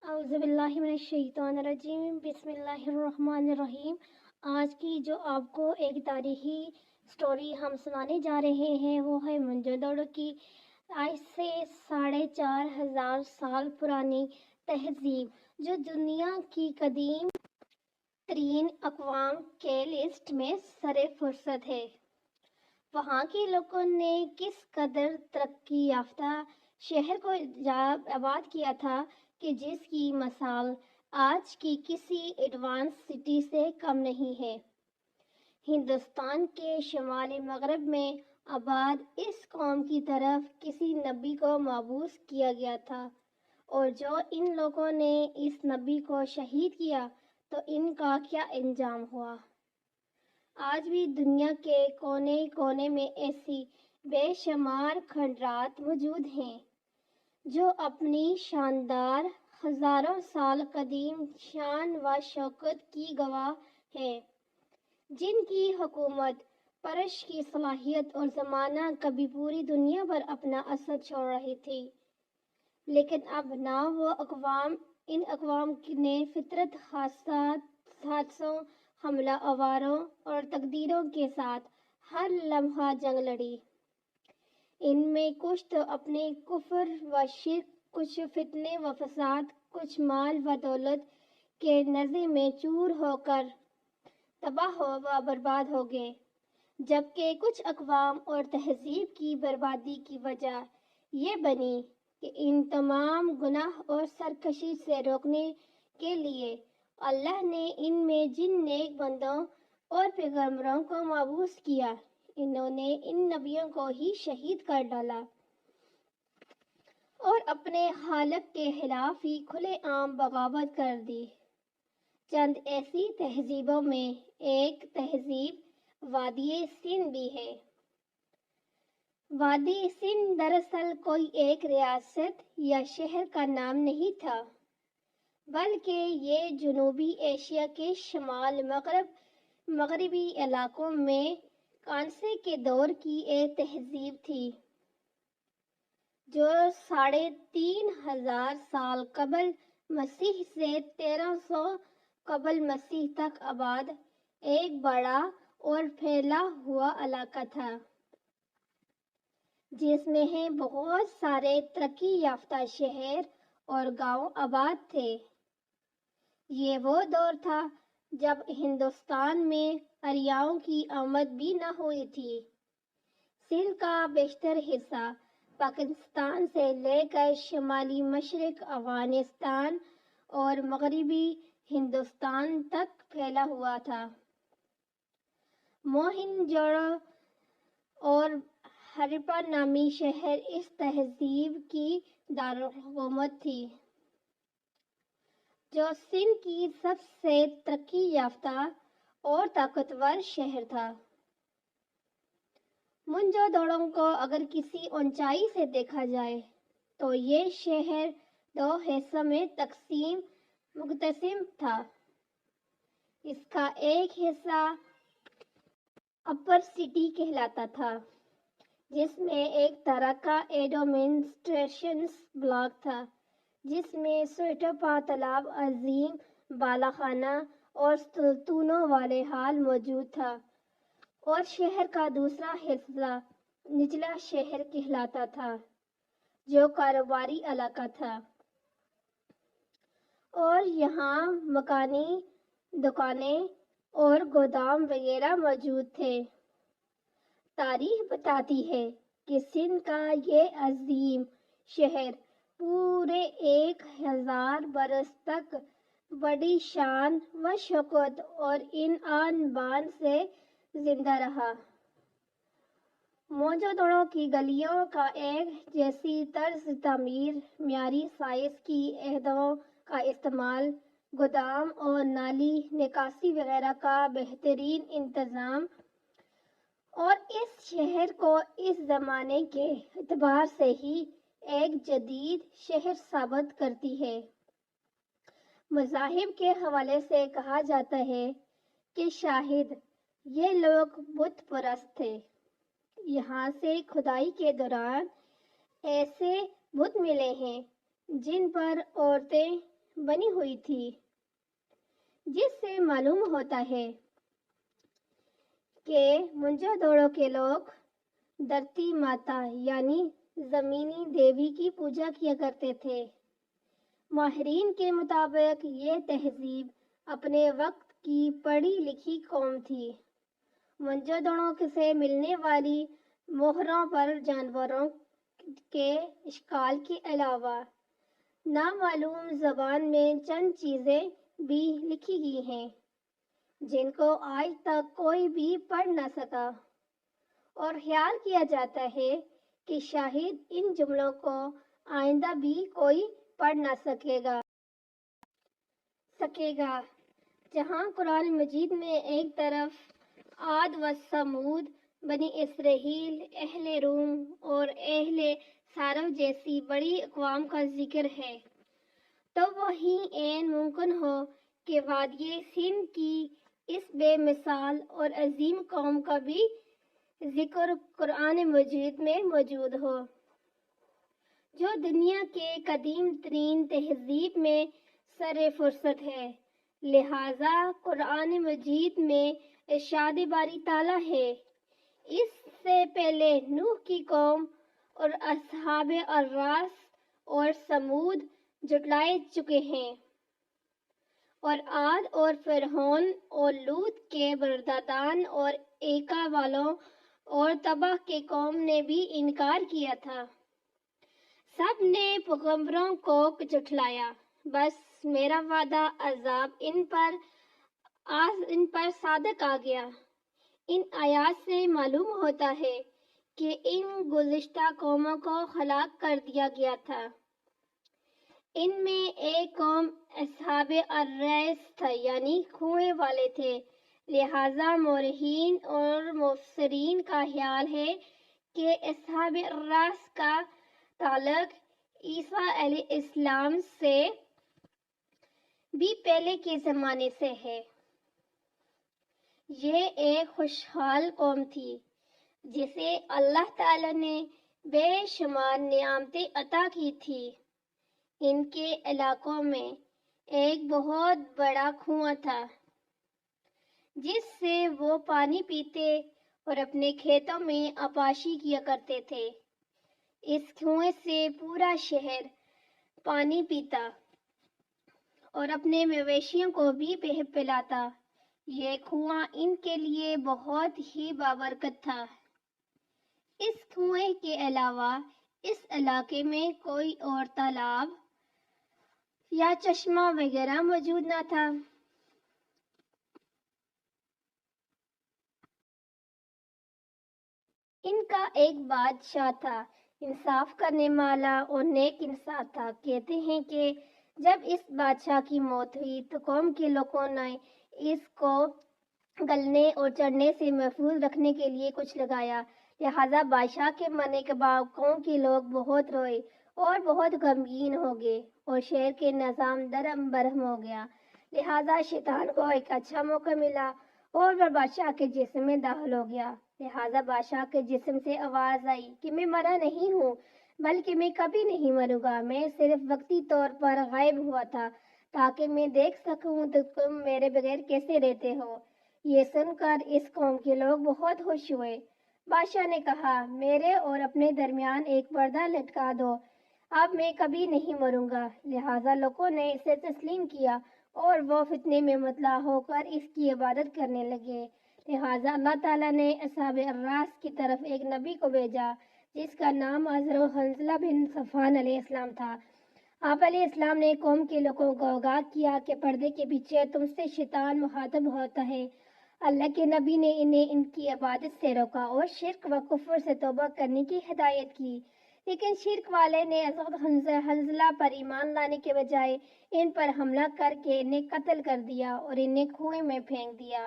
اعوذ باللہ من الشیطان الرجیم، بسم اللہ الرحمن الرحیم۔ آج کی جو آپ کو ایک تاریخی سٹوری ہم سنانے جا رہے ہیں وہ ہے موہنجو دڑو کی آج سے 4500 سال پرانی تہذیب، جو دنیا کی قدیم ترین اقوام کے لسٹ میں سر فہرست ہے۔ وہاں کے لوگوں نے کس قدر ترقی یافتہ شہر کو آباد کیا تھا کہ جس کی مثال آج کی کسی ایڈوانس سٹی سے کم نہیں ہے۔ ہندوستان کے شمال مغرب میں آباد اس قوم کی طرف کسی نبی کو مبعوث کیا گیا تھا، اور جو ان لوگوں نے اس نبی کو شہید کیا تو ان کا کیا انجام ہوا۔ آج بھی دنیا کے کونے کونے میں ایسی بے شمار کھنڈرات موجود ہیں جو اپنی شاندار ہزاروں سال قدیم شان و شوکت کی گواہ ہیں، جن کی حکومت پرش کی صلاحیت اور زمانہ کبھی پوری دنیا پر اپنا اثر چھوڑ رہی تھی۔ لیکن اب نہ وہ ان اقوام نے فطرت حادثوں، حملہ آوروں اور تقدیروں کے ساتھ ہر لمحہ جنگ لڑی۔ ان میں کچھ تو اپنے کفر و شرک، کچھ فتنے و فساد، کچھ مال و دولت کے نزے میں چور ہو کر تباہ و برباد ہو گئے، جبکہ کچھ اقوام اور تہذیب کی بربادی کی وجہ یہ بنی کہ ان تمام گناہ اور سرکشی سے روکنے کے لیے اللہ نے ان میں جن نیک بندوں اور پیغمبروں کو مبعوث کیا، انہوں نے ان نبیوں کو ہی شہید کر ڈالا اور اپنے خالق کے خلاف ہی کھلے عام بغاوت کر دی۔ چند ایسی تہذیبوں میں ایک تہذیب وادی سندھ بھی ہے۔ وادی سندھ دراصل کوئی ایک ریاست یا شہر کا نام نہیں تھا، بلکہ یہ جنوبی ایشیا کے شمال مغربی علاقوں میں کانسے کے دور کی ایک تہذیب تھی، جو 3500 سال قبل مسیح سے 1300 قبل مسیح تک آباد ایک بڑا اور پھیلا ہوا علاقہ تھا، جس میں بہت سارے ترقی یافتہ شہر اور گاؤں آباد تھے۔ یہ وہ دور تھا جب ہندوستان میں آریاؤں کی آمد بھی نہ ہوئی تھی۔ سندھ کا بیشتر حصہ پاکستان سے لے کر شمالی مشرق افغانستان اور مغربی ہندوستان تک پھیلا ہوا تھا۔ موہنجوڑو اور ہڑپہ نامی شہر اس تہذیب کی دارالحکومت تھی، جو سندھ کی سب سے ترقی یافتہ اور طاقتور شہر تھا۔ موہنجو دڑو کو اگر کسی اونچائی سے دیکھا جائے تو یہ شہر 2 حصوں میں منقسم تھا۔ اس کا ایک حصہ اپر سٹی کہلاتا تھا، جس میں ایک طرح کا ایڈمنسٹریشن بلاک تھا، جس میں سویٹپا تالاب، عظیم بالا خانہ اور ستونوں والا ہال موجود تھا، اور شہر کا دوسرا حصہ نچلا شہر کہلاتا تھا، جو کاروباری علاقہ تھا، اور یہاں مکانی دکانیں اور گودام وغیرہ موجود تھے۔ تاریخ بتاتی ہے کہ سندھ کا یہ عظیم شہر پورے 1000 برس تک بڑی شان و شوکت اور آن بان سے زندہ رہا۔ موہنجو دڑو کی گلیوں کا ایک جیسی طرز تعمیر، معیاری سائز کی عہدوں کا استعمال، گودام اور نالی نکاسی وغیرہ کا بہترین انتظام، اور اس شہر کو اس زمانے کے اعتبار سے ہی ایک جدید شہر ثابت کرتی ہے۔ مذاہب کے حوالے سے کہا جاتا ہے کہ شاید یہ لوگ بت پرست تھے۔ یہاں سے کھدائی کے دوران ایسے بت ملے ہیں جن پر عورتیں بنی ہوئی تھی، جس سے معلوم ہوتا ہے کہ موہنجودڑو کے لوگ دھرتی ماتا یعنی زمینی دیوی کی پوجا کیا کرتے تھے۔ ماہرین کے مطابق یہ تہذیب اپنے وقت کی پڑھی لکھی قوم تھی۔ موہنجودڑو سے ملنے والی مہروں پر جانوروں کے اشکال کے علاوہ نامعلوم زبان میں چند چیزیں بھی لکھی گئی ہیں جن کو آج تک کوئی بھی پڑھ نہ سکا، اور خیال کیا جاتا ہے کہ شاید ان جملوں کو آئندہ بھی کوئی پڑھ نہ سکے گا۔ جہاں قرآن مجید میں ایک طرف عاد و ثمود، بنی اسرائیل، اہل روم اور اہل صارف جیسی بڑی اقوام کا ذکر ہے، تو وہیں عین ممکن ہو کہ وادی سندھ کی اس بے مثال اور عظیم قوم کا بھی ذکر قرآن مجید میں موجود ہو، جو دنیا کے قدیم ترین تہذیب میں سر فہرست ہے۔ لہٰذا قرآن مجید میں ارشاد باری تعالیٰ ہے، اس سے پہلے نوح کی قوم اور اصحاب الراس اور ثمود جھٹلائے چکے ہیں، اور عاد اور فرعون اور لوط کے برادران اور ایکا والوں اور تبع کے قوم نے بھی انکار کیا تھا۔ سب نے پیغمبروں کو جھٹلایا، بس میرا وعدہ عذاب ان پر صادق آ گیا۔ ان آیات سے معلوم ہوتا ہے کہ ان گزشتہ قوموں کو ہلاک کر دیا گیا تھا۔ ان میں ایک قوم اصحاب الرس تھے، یعنی کنویں والے تھے۔ لہٰذا مورخین اور مفسرین کا خیال ہے کہ اصحاب الرس کا تعلق عیسیٰ علیہ السلام سے بھی پہلے کے زمانے سے ہے۔ یہ ایک خوشحال قوم تھی جسے اللہ تعالیٰ نے بے شمار نعمتیں عطا کی تھی۔ ان کے علاقوں میں ایک بہت بڑا کنواں تھا جس سے وہ پانی پیتے اور اپنے کھیتوں میں آبپاشی کیا کرتے تھے۔ اس کنویں سے پورا شہر پانی پیتا اور اپنے مویشیوں کو بھی پلاتا۔ یہ کنواں ان کے لیے بہت ہی بابرکت تھا۔ اس کنویں کے علاوہ اس علاقے میں کوئی اور تالاب یا چشمہ وغیرہ موجود نہ تھا۔ ان کا ایک بادشاہ تھا، انصاف کرنے والا اور نیک انسان تھا۔ کہتے ہیں کہ جب اس بادشاہ کی موت ہوئی تو قوم کے لوگوں نے اس کو گلنے اور چڑھنے سے محفوظ رکھنے کے لیے کچھ لگایا۔ لہٰذا بادشاہ کے مرنے کے بعد قوم کے لوگ بہت روئے اور بہت غمگین ہو گئے اور شہر کے نظام درہم برہم ہو گیا۔ لہٰذا شیطان کو ایک اچھا موقع ملا اور وہ بادشاہ کے جسم میں داخل ہو گیا۔ لہٰذا بادشاہ کے جسم سے آواز آئی کہ میں مرا نہیں ہوں، بلکہ میں کبھی نہیں مروں گا، میں صرف وقتی طور پر غائب ہوا تھا تاکہ میں دیکھ سکوں تو تم میرے بغیر کیسے رہتے ہو۔ یہ سن کر اس قوم کے لوگ بہت خوش ہوئے۔ بادشاہ نے کہا، میرے اور اپنے درمیان ایک پردہ لٹکا دو، اب میں کبھی نہیں مروں گا۔ لہٰذا لوگوں نے اسے تسلیم کیا اور وہ فتنے میں مبتلا ہو کر اس کی عبادت کرنے لگے۔ لہٰذا اللہ تعالیٰ نے اصحاب الراس کی طرف ایک نبی کو بھیجا جس کا نام حضرت حنظلہ بن صفوان علیہ السلام تھا۔ آپ علیہ السلام نے قوم کے لوگوں کو آگاہ کیا کہ پردے کے پیچھے تم سے شیطان مخاطب ہوتا ہے۔ اللہ کے نبی نے انہیں ان کی عبادت سے روکا اور شرک و کفر سے توبہ کرنے کی ہدایت کی، لیکن شرک والے نے حضرت حنظلہ پر ایمان لانے کے بجائے ان پر حملہ کر کے انہیں قتل کر دیا اور انہیں کنویں میں پھینک دیا۔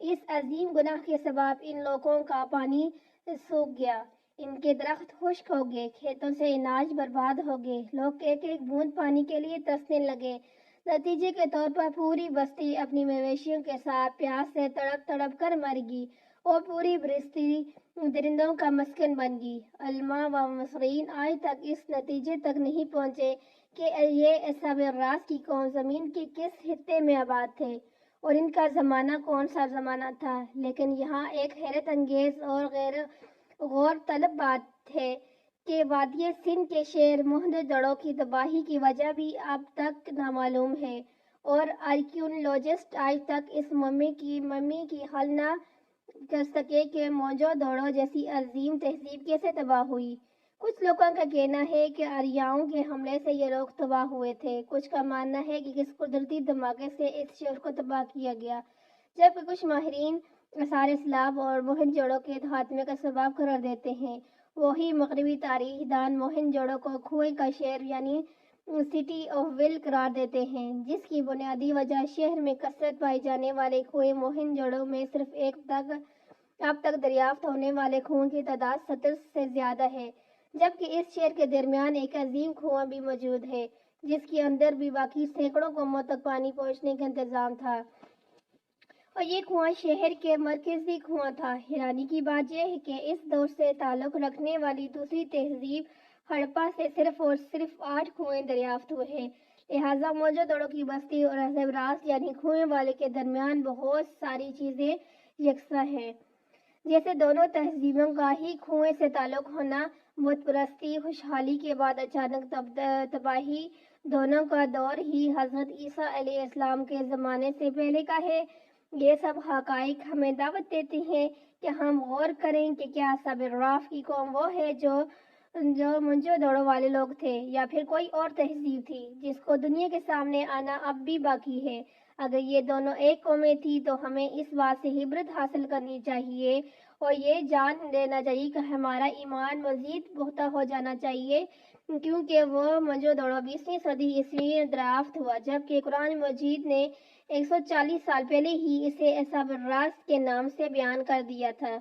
اس عظیم گناہ کے سبب ان لوگوں کا پانی سوکھ گیا، ان کے درخت خشک ہو گئے، کھیتوں سے اناج برباد ہو گئے، لوگ ایک ایک بوند پانی کے لیے ترسنے لگے۔ نتیجے کے طور پر پوری بستی اپنی مویشیوں کے ساتھ پیاس سے تڑپ تڑپ کر مر گئی اور پوری بستی درندوں کا مسکن بن گئی۔ علماء و مفسرین آج تک اس نتیجے تک نہیں پہنچے کہ یہ اصحاب الراس کی قوم زمین کے کس خطے میں آباد تھے اور ان کا زمانہ کون سا زمانہ تھا۔ لیکن یہاں ایک حیرت انگیز اور غور طلب بات ہے کہ وادی سندھ کے شہر موہنجودڑو کی تباہی کی وجہ بھی اب تک نامعلوم ہے اور آرکیولوجسٹ آج تک اس ممی کی حل نہ کر سکے کہ موہنجودڑو جیسی عظیم تہذیب کیسے تباہ ہوئی۔ کچھ لوگوں کا کہنا ہے کہ آریاؤں کے حملے سے یہ لوگ تباہ ہوئے تھے، کچھ کا ماننا ہے کہ کس قدرتی دھماکے سے اس شہر کو تباہ کیا گیا، جبکہ کچھ ماہرین آثار اسلام اور موہنجودڑو کے خاتمے کا سبب قرار دیتے ہیں۔ وہی مغربی تاریخ دان موہنجودڑو کو کنویں کا شہر یعنی سٹی آف ول قرار دیتے ہیں، جس کی بنیادی وجہ شہر میں کثرت پائی جانے والے کنویں موہنجودڑو میں صرف اب تک دریافت ہونے والے کنویں کی تعداد 70 سے زیادہ ہے، جبکہ اس شہر کے درمیان ایک عظیم کنواں بھی موجود ہے جس کے اندر بھی باقی سینکڑوں قوموں تک پانی پہنچنے کا انتظام تھا اور یہ کنواں شہر کے مرکزی کنواں تھا۔ حیرانی کی بات یہ ہے کہ اس دور سے تعلق رکھنے والی دوسری تہذیب ہڑپا سے صرف اور صرف 8 کنویں دریافت ہوئے ہیں، لہٰذا موہنجودڑو کی بستی اور اصحاب الراس یعنی کنویں والے کے درمیان بہت ساری چیزیں یکساں ہیں، جیسے دونوں تہذیبوں کا ہی کنویں سے تعلق ہونا، بت پرستی، خوشحالی کے بعد اچانک تباہی، دونوں کا دور ہی حضرت عیسیٰ علیہ السلام کے زمانے سے پہلے کا ہے۔ یہ سب حقائق ہمیں دعوت دیتے ہیں کہ ہم غور کریں کہ کیا اصحاب الراس کی قوم وہ ہے جو موہنجودڑو والے لوگ تھے، یا پھر کوئی اور تہذیب تھی جس کو دنیا کے سامنے آنا اب بھی باقی ہے۔ اگر یہ دونوں ایک قومیں تھی تو ہمیں اس بات سے عبرت حاصل کرنی چاہیے اور یہ جان لینا چاہیے کہ ہمارا ایمان مزید پختہ ہو جانا چاہیے، کیونکہ وہ موہنجودڑو 20ویں صدی عیسوی میں دریافت ہوا، جبکہ قرآن مجید نے 140 سال پہلے ہی اسے اصحاب الراس کے نام سے بیان کر دیا تھا۔